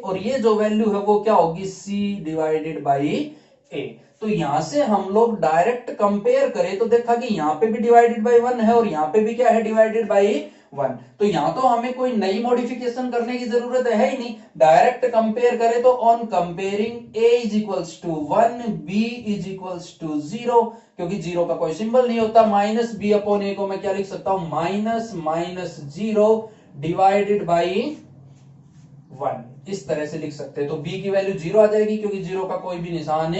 और ये जो वैल्यू है वो क्या होगी, c डिवाइडेड बाई a। तो यहां से हम लोग डायरेक्ट कंपेयर करें तो देखा कि यहां पे भी डिवाइडेड बाई 1 है और यहां पे भी क्या है, डिवाइडेड बाई 1। तो यहां तो हमें कोई नई मॉडिफिकेशन करने की जरूरत है ही नहीं, डायरेक्ट कंपेयर करें तो on comparing a is equals to 1, b is equals to 0। क्योंकि 0 का कोई सिंबल नहीं होता, -b/a को मैं क्या लिख सकता हूं, -0 डिवाइडेड बाई 1। इस तरह से लिख सकते हैं। तो b की वैल्यू 0 आ जाएगी, क्योंकि 0 का कोई भी निशान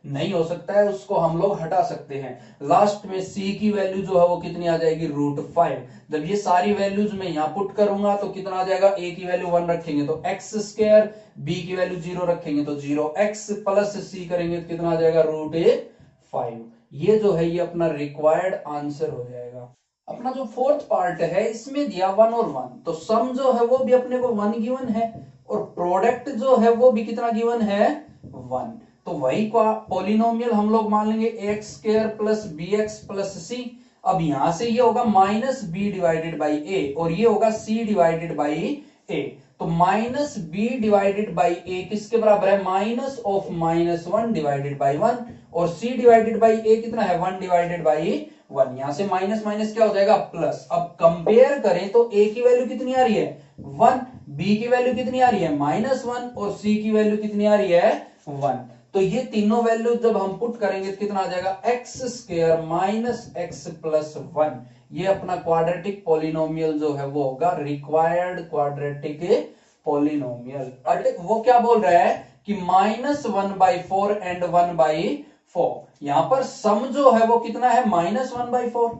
नहीं हो सकता है, उसको हम लोग हटा सकते हैं। लास्ट में c की वैल्यू जो है वो कितनी आ जाएगी, √5। जब ये सारी वैल्यूज में यहां पुट करूंगा तो कितना आ जाएगा, a की वैल्यू 1 रखेंगे तो x², b की वैल्यू 0 रखेंगे तो 0x, प्लस c करेंगे तो कितना आ जाएगा, √5। ये जो है ये अपना रिक्वायर्ड आंसर हो जाएगा। अपना जो फोर्थ पार्ट है इसमें दिया 1 और 1। तो सम जो है वो भी अपने को 1 गिवन है, और प्रोडक्ट जो है वो भी कितना गिवन है, 1। तो वही पॉलिनोमियल हम लोग मान लेंगे ax² plus bx plus c। अब यहां से ये होगा -b डिवाइडेड बाई a, और ये होगा c डिवाइडेड बाई a। तो -b डिवाइडेड बाई a किसके बराबर है, -(-1) डिवाइडेड बाई 1। और c डिवाइडेड बाई a कितना है, 1 डिवाइडेड बाई 1। यहां से माइनस माइनस क्या हो जाएगा, प्लस। अब कंपेयर करें तो a की वैल्यू कितनी आ रही है, 1। b की वैल्यू कितनी आ रही है, -1। और c की वैल्यू कितनी आ रही है, 1। तो ये तीनों वैल्यू जब हम पुट करेंगे तो कितना आ जाएगा, x² माइनस x प्लस 1। ये अपना क्वाड्रेटिक पॉलिनोमियल जो है वो होगा रिक्वायर्ड क्वाड्रेटिक पॉलिनोमियल। वो क्या बोल रहा है कि -1/4 एंड 1/4। यहां पर सम जो है वो कितना है, -1/4।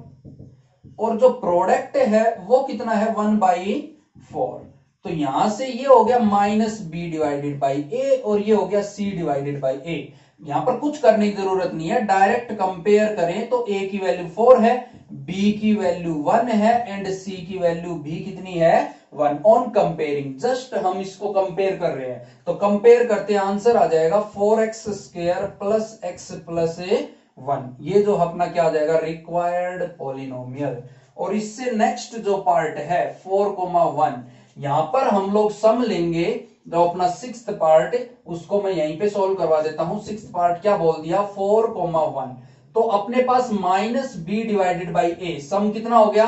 और जो प्रोडक्ट है वो कितना है, 1/4। तो यहां से ये हो गया -b डिवाइडेड बाई a, और ये हो गया c डिवाइडेड बाई a। यहां पर कुछ करने की जरूरत नहीं है, डायरेक्ट कंपेयर करें तो a की वैल्यू 4 है, b की वैल्यू 1 है एंड c की वैल्यू भी कितनी है 1। ऑन कंपेयरिंग जस्ट हम इसको कंपेयर कर रहे हैं, तो कंपेयर करते आंसर आ जाएगा 4x square plus x plus 1। ये जो अपना क्या आ जाएगा रिक्वायर्ड पॉलिनोमियल। और इससे नेक्स्ट जो पार्ट है 4,1, यहां पर हम लोग सम लेंगे। जो अपना सिक्स्थ पार्ट उसको मैं यहीं पे सॉल्व करवा देता हूं। सिक्स्थ पार्ट क्या बोल दिया 4,1, तो अपने पास माइनस बी डिवाइडेड बाई ए, सम कितना हो गया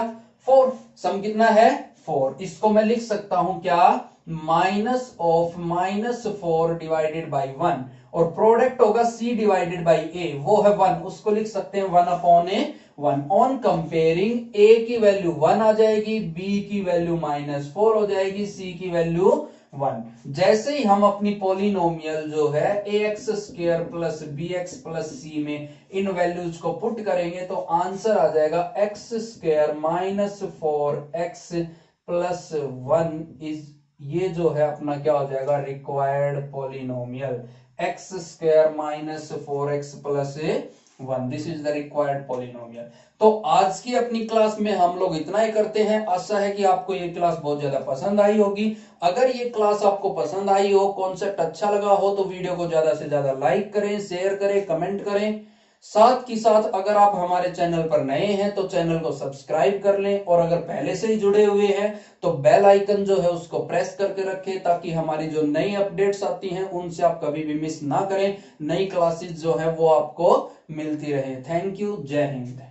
4, सम कितना है 4। इसको मैं लिख सकता हूं क्या माइनस ऑफ -4 डिवाइडेड बाई 1, और प्रोडक्ट होगा c डिवाइडेड बाई ए, वो है 1, उसको लिख सकते हैं 1 upon A 1। On comparing a की वैल्यू 1 आ जाएगी, b की वैल्यू -4 हो जाएगी, c की वैल्यू 1। जैसे ही हम अपनी पॉलिनोमियल जो है ax square plus bx plus c में इन वैल्यूज को पुट करेंगे तो आंसर आ जाएगा x square -4x plus 1 is, ये जो है अपना क्या हो जाएगा required polynomial, x square -4x plus 1, this is the required polynomial. तो आज की अपनी क्लास में हम लोग इतना ही करते हैं। आशा है कि आपको ये क्लास बहुत ज्यादा पसंद आई होगी। अगर ये क्लास आपको पसंद आई हो, कॉन्सेप्ट अच्छा लगा हो, तो वीडियो को ज्यादा से ज्यादा लाइक करें, शेयर करें, कमेंट करें। साथ ही साथ अगर आप हमारे चैनल पर नए हैं तो चैनल को सब्सक्राइब कर लें, और अगर पहले से ही जुड़े हुए हैं तो बेल आइकन जो है उसको प्रेस करके रखें, ताकि हमारी जो नई अपडेट्स आती हैं उनसे आप कभी भी मिस ना करें। नई क्लासेस जो है वो आपको मिलती रहे। थैंक यू, जय हिंद।